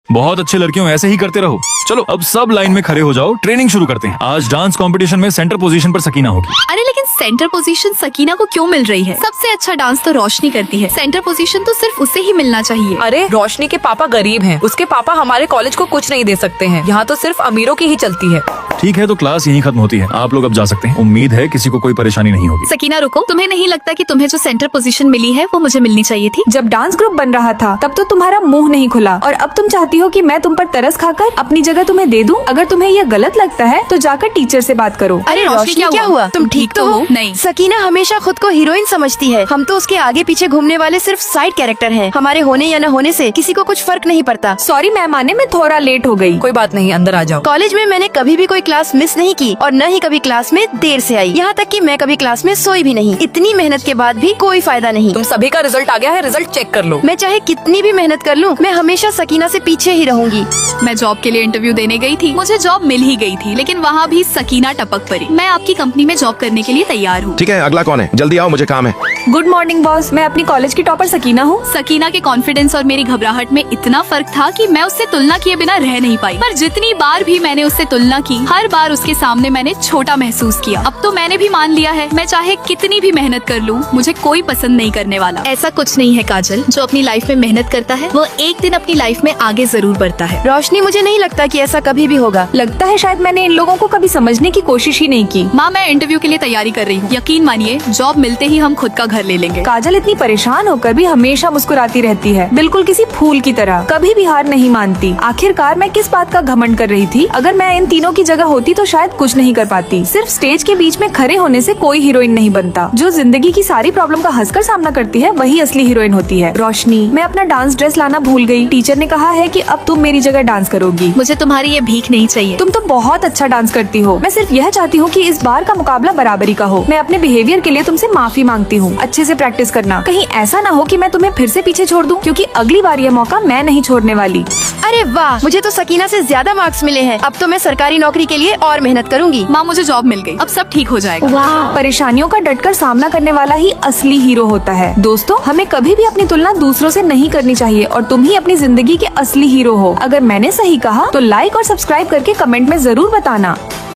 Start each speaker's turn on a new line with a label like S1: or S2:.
S1: बहुत अच्छे लड़कियों, ऐसे ही करते रहो। चलो अब सब लाइन में खड़े हो जाओ, ट्रेनिंग शुरू करते हैं। आज डांस कंपटीशन में सेंटर पोजीशन पर सकीना होगी।
S2: अरे लेकिन सेंटर पोजीशन सकीना को क्यों मिल रही है? सबसे अच्छा डांस तो रोशनी करती है, सेंटर पोजीशन तो सिर्फ उसे ही मिलना चाहिए।
S3: अरे रोशनी के पापा गरीब हैं, उसके पापा हमारे कॉलेज को कुछ नहीं दे सकते हैं। यहाँ तो सिर्फ अमीरों की ही चलती है।
S1: ठीक है, तो क्लास यहीं खत्म होती है, आप लोग अब जा सकते हैं। उम्मीद है किसी को कोई परेशानी नहीं होगी।
S2: सकीना रुको, तुम्हें नहीं लगता कि तुम्हें जो सेंटर पोजीशन मिली है वो मुझे मिलनी चाहिए थी?
S4: जब डांस ग्रुप बन रहा था तब तो तुम्हारा मुंह नहीं खुला, और अब तुम चाहती हो कि मैं तुम पर तरस खाकर अपनी जगह तुम्हें दे दूं? अगर तुम्हें यह गलत लगता है तो जाकर टीचर से बात करो।
S2: अरे रोशनी क्या हुआ? तुम ठीक तो हो? नहीं,
S5: सकीना हमेशा खुद को हीरोइन समझती है। हम तो उसके आगे पीछे घूमने वाले सिर्फ साइड कैरेक्टर हैं। हमारे होने या न होने से किसी को कुछ फर्क नहीं पड़ता।
S4: सॉरी मैम, आने में थोड़ा लेट हो गई।
S3: कोई बात नहीं, अंदर आ जाओ।
S5: कॉलेज में मैंने कभी भी कोई क्लास मिस नहीं की और न ही कभी क्लास में देर से आई। यहाँ तक कि मैं कभी क्लास में सोई भी नहीं। इतनी मेहनत के बाद भी कोई फायदा नहीं।
S3: तुम सभी का रिजल्ट आ गया है, रिजल्ट चेक कर लो।
S5: मैं चाहे कितनी भी मेहनत कर लूँ, मैं हमेशा सकीना से पीछे ही रहूंगी।
S2: मैं जॉब के लिए इंटरव्यू देने गई थी, मुझे जॉब मिल ही गई थी, लेकिन वहाँ भी सकीना टपक पड़ी। मैं आपकी कंपनी में जॉब करने के लिए तैयार हूँ।
S6: ठीक है, अगला कौन है? जल्दी आओ, मुझे काम है।
S4: गुड मॉर्निंग बॉस, मैं अपनी कॉलेज की टॉपर सकीना हूँ।
S2: सकीना के कॉन्फिडेंस और मेरी घबराहट में इतना फर्क था कि मैं उससे तुलना किए बिना रह नहीं पाई। पर जितनी बार भी मैंने उससे तुलना की, हर बार उसके सामने मैंने छोटा महसूस किया। अब तो मैंने भी मान लिया है, मैं चाहे कितनी भी मेहनत कर लूँ, मुझे कोई पसंद नहीं करने वाला। ऐसा कुछ नहीं है काजल, जो अपनी लाइफ में मेहनत करता है वो एक दिन अपनी लाइफ में आगे जरूर बढ़ता है।
S5: रोशनी, मुझे नहीं लगता कि ऐसा कभी भी होगा।
S4: लगता है शायद मैंने इन लोगों को कभी समझने की कोशिश ही नहीं की।
S2: माँ, मैं इंटरव्यू के लिए तैयारी कर रही हूँ। यकीन मानिए, जॉब मिलते ही हम खुद का घर ले लेंगे।
S4: काजल इतनी परेशान होकर भी हमेशा मुस्कुराती रहती है, बिल्कुल किसी फूल की तरह, कभी भी हार नहीं मानती। आखिरकार मैं किस बात का घमंड कर रही थी? अगर मैं इन तीनों की जगह होती तो शायद कुछ नहीं कर पाती। सिर्फ स्टेज के बीच में खड़े होने से कोई हीरोइन नहीं बनता। जो जिंदगी की सारी प्रॉब्लम का हंसकर सामना करती है वही असली हीरोइन होती है। रोशनी, मैं अपना डांस ड्रेस लाना भूल गई। टीचर ने कहा है कि अब तुम मेरी जगह डांस करोगी।
S2: मुझे तुम्हारी ये भीख नहीं चाहिए।
S4: तुम तो बहुत अच्छा डांस करती हो। मैं सिर्फ यह चाहती हूँ कि इस बार का मुकाबला बराबरी का हो। मैं अपने बिहेवियर के लिए तुमसे माफी मांगती हूँ। अच्छे से प्रैक्टिस करना, कहीं ऐसा ना हो कि मैं तुम्हें फिर से पीछे छोड़ दूं, क्योंकि अगली बार यह मौका मैं नहीं छोड़ने वाली।
S5: अरे वाह, मुझे तो सकीना से ज्यादा मार्क्स मिले हैं। अब तो मैं सरकारी नौकरी के लिए और मेहनत करूंगी।
S2: माँ, मुझे जॉब मिल गई, अब सब ठीक हो जाएगा।
S4: वाह, परेशानियों का डटकर सामना करने वाला ही असली हीरो होता है। दोस्तों, हमें कभी भी अपनी तुलना दूसरों से नहीं करनी चाहिए और तुम ही अपनी जिंदगी के असली हीरो हो। अगर मैंने सही कहा तो लाइक और सब्सक्राइब करके कमेंट में जरूर बताना।